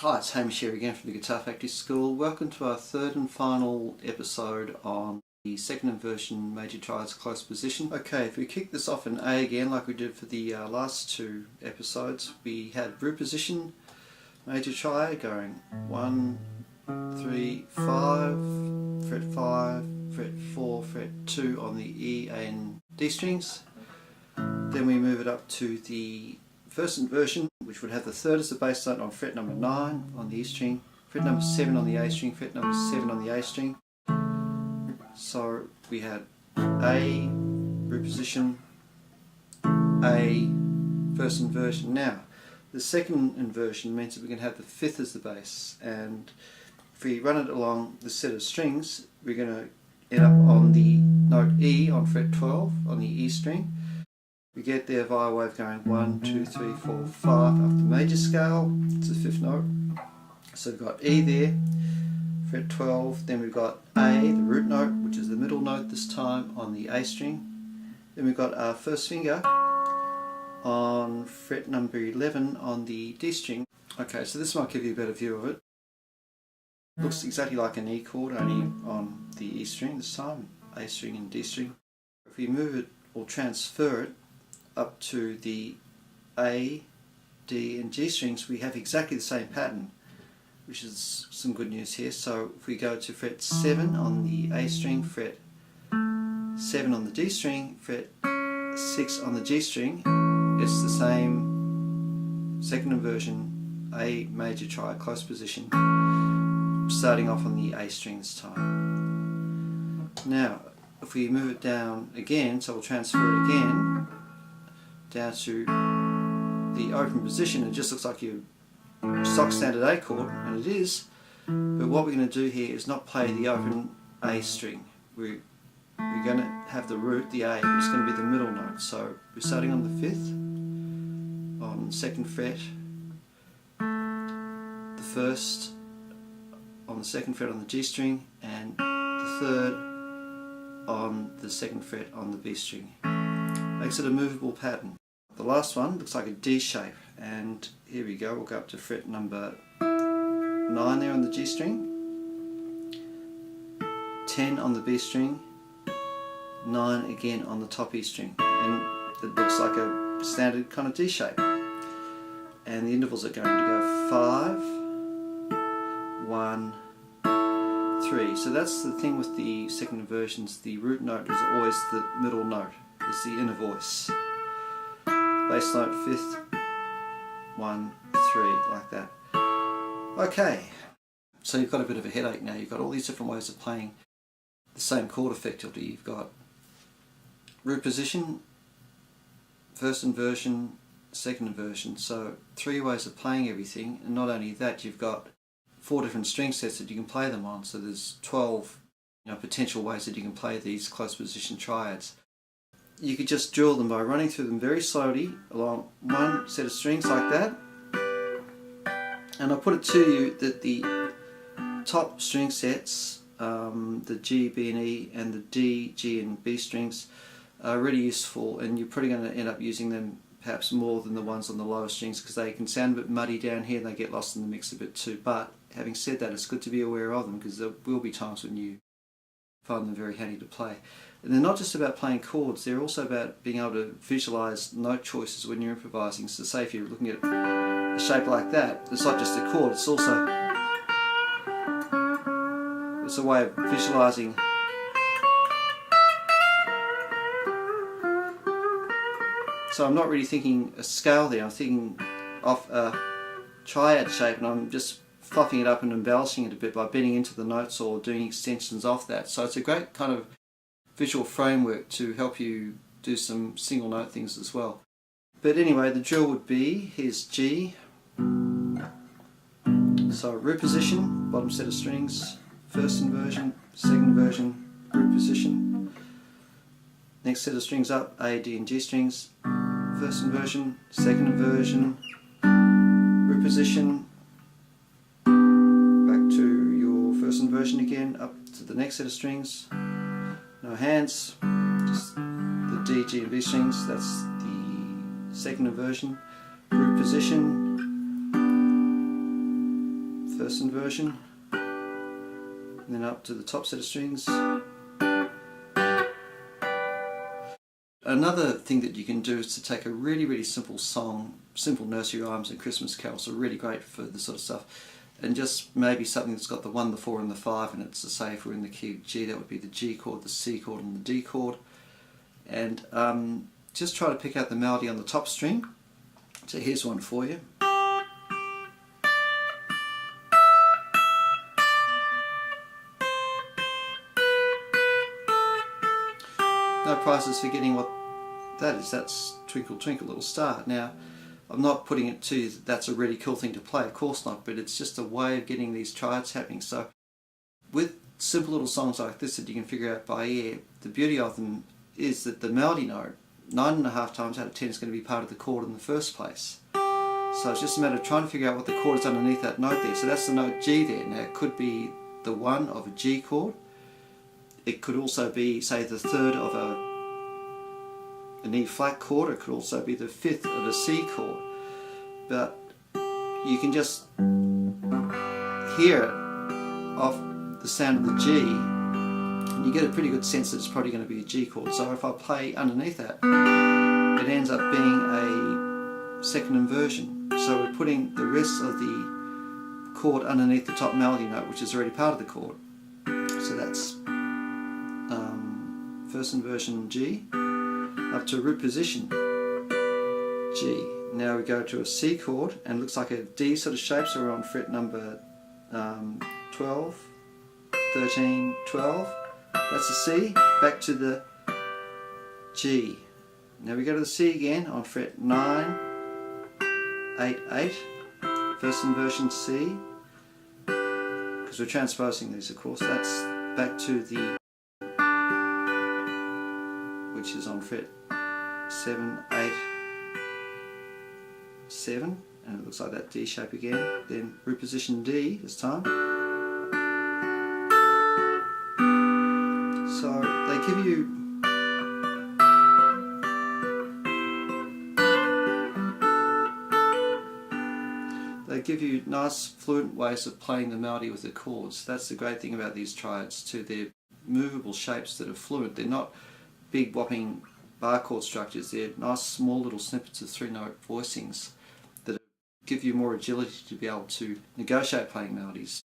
Hi, it's Hamish here again from the Guitar Factory School. Welcome to our third and final episode on the second inversion major triads close position. Okay, if we kick this off in A again like we did for the last two episodes, we had root position major triad going 1, 3, 5, fret 5, fret 4, fret 2 on the E, A and D strings. Then we move it up to the first inversion, which would have the third as the bass note on fret number 9 on the E string, fret number 7 on the A string, fret number 7 on the A string. So we had A, root position, A, first inversion. Now, the second inversion means that we can have the fifth as the bass, and if we run it along the set of strings, we're going to end up on the note E on fret 12 on the E string. We get there via a way of going 1, 2, 3, 4, 5 up the major scale. It's the fifth note. So we've got E there, fret 12. Then we've got A, the root note, which is the middle note this time on the A string. Then we've got our first finger on fret number 11 on the D string. Okay, so this might give you a better view of it. Looks exactly like an E chord, only on the E string this time, A string and D string. If we move it or transfer it up to the A, D and G strings, we have exactly the same pattern, which is some good news here. So if we go to fret 7 on the A string, fret 7 on the D string, fret 6 on the G string, it's the same second inversion A major triad close position, starting off on the A string this time. Now if we move it down again, so we'll transfer it again down to the open position, it just looks like your stock standard A chord, and it is, but what we're going to do here is not play the open A string. We're going to have the root, the A, which is going to be the middle note. So we're starting on the fifth, on second fret, the first on the second fret on the G string, and the third on the second fret on the B string. Makes it a movable pattern. The last one looks like a D shape, and here we go, we'll go up to fret number 9 there on the G string, 10 on the B string, 9 again on the top E string, and it looks like a standard kind of D shape. And the intervals are going to go 5, 1, 3. So that's the thing with the second inversions, the root note is always the middle note, is the inner voice. Bass note, fifth, 1, 3, like that. Okay, so you've got a bit of a headache now. You've got all these different ways of playing the same chord effectively. You've got root position, first inversion, second inversion. So 3 ways of playing everything, and not only that, you've got 4 different string sets that you can play them on. So there's 12 potential ways that you can play these close position triads. You could just drill them by running through them very slowly along one set of strings like that. And I'll put it to you that the top string sets, the G, B and E, and the D, G and B strings are really useful, and you're probably going to end up using them perhaps more than the ones on the lower strings, because they can sound a bit muddy down here and they get lost in the mix a bit too. But having said that, it's good to be aware of them, because there will be times when you find them very handy to play. And they're not just about playing chords, they're also about being able to visualise note choices when you're improvising. So say if you're looking at a shape like that, it's not just a chord, it's also a way of visualising so I'm not really thinking a scale there, I'm thinking of a triad shape, and I'm just fluffing it up and embellishing it a bit by bending into the notes or doing extensions off that. So it's a great kind of visual framework to help you do some single note things as well. But anyway, the drill would be, here's G, so root position, bottom set of strings, first inversion, second inversion, root position, next set of strings up, A, D and G strings, first inversion, second inversion, root position, back to your first inversion again, up to the next set of strings, no hands, just the D, G and B strings, that's the second inversion, root position, first inversion, and then up to the top set of strings. Another thing that you can do is to take a really simple song, simple nursery rhymes and Christmas carols are really great for this sort of stuff, and just maybe something that's got the 1, the 4 and the 5 in it. So say if we're in the key of G, that would be the G chord, the C chord and the D chord, and just try to pick out the melody on the top string. So here's one for you. No prizes for getting what that is. That's Twinkle Twinkle Little Star. Now, I'm not putting it to you that that's a really cool thing to play, of course not, but it's just a way of getting these triads happening. So with simple little songs like this that you can figure out by ear, the beauty of them is that the melody note, 9.5 times out of 10 is going to be part of the chord in the first place. So it's just a matter of trying to figure out what the chord is underneath that note there. So that's the note G there. Now it could be the 1 of a G chord. It could also be, say, the 3rd of an E flat chord. It could also be the 5th of a C chord. But you can just hear it off the sound of the G, and you get a pretty good sense that it's probably going to be a G chord. So if I play underneath that, it ends up being a second inversion. So we're putting the rest of the chord underneath the top melody note, which is already part of the chord. So that's first inversion G, up to root position G. Now we go to a C chord, and it looks like a D sort of shape, so we're on fret number 12, 13, 12. That's a C, back to the G. Now we go to the C again on fret 9, 8, 8, first inversion C, because we're transposing these, of course. That's back to the, which is on fret 7, 8, 7, and it looks like that D shape again. Then root position D this time. So they give you nice fluent ways of playing the melody with the chords. That's the great thing about these triads too. They're movable shapes that are fluent. They're not big whopping bar chord structures. They're nice small little snippets of 3-note voicings that give you more agility to be able to negotiate playing melodies.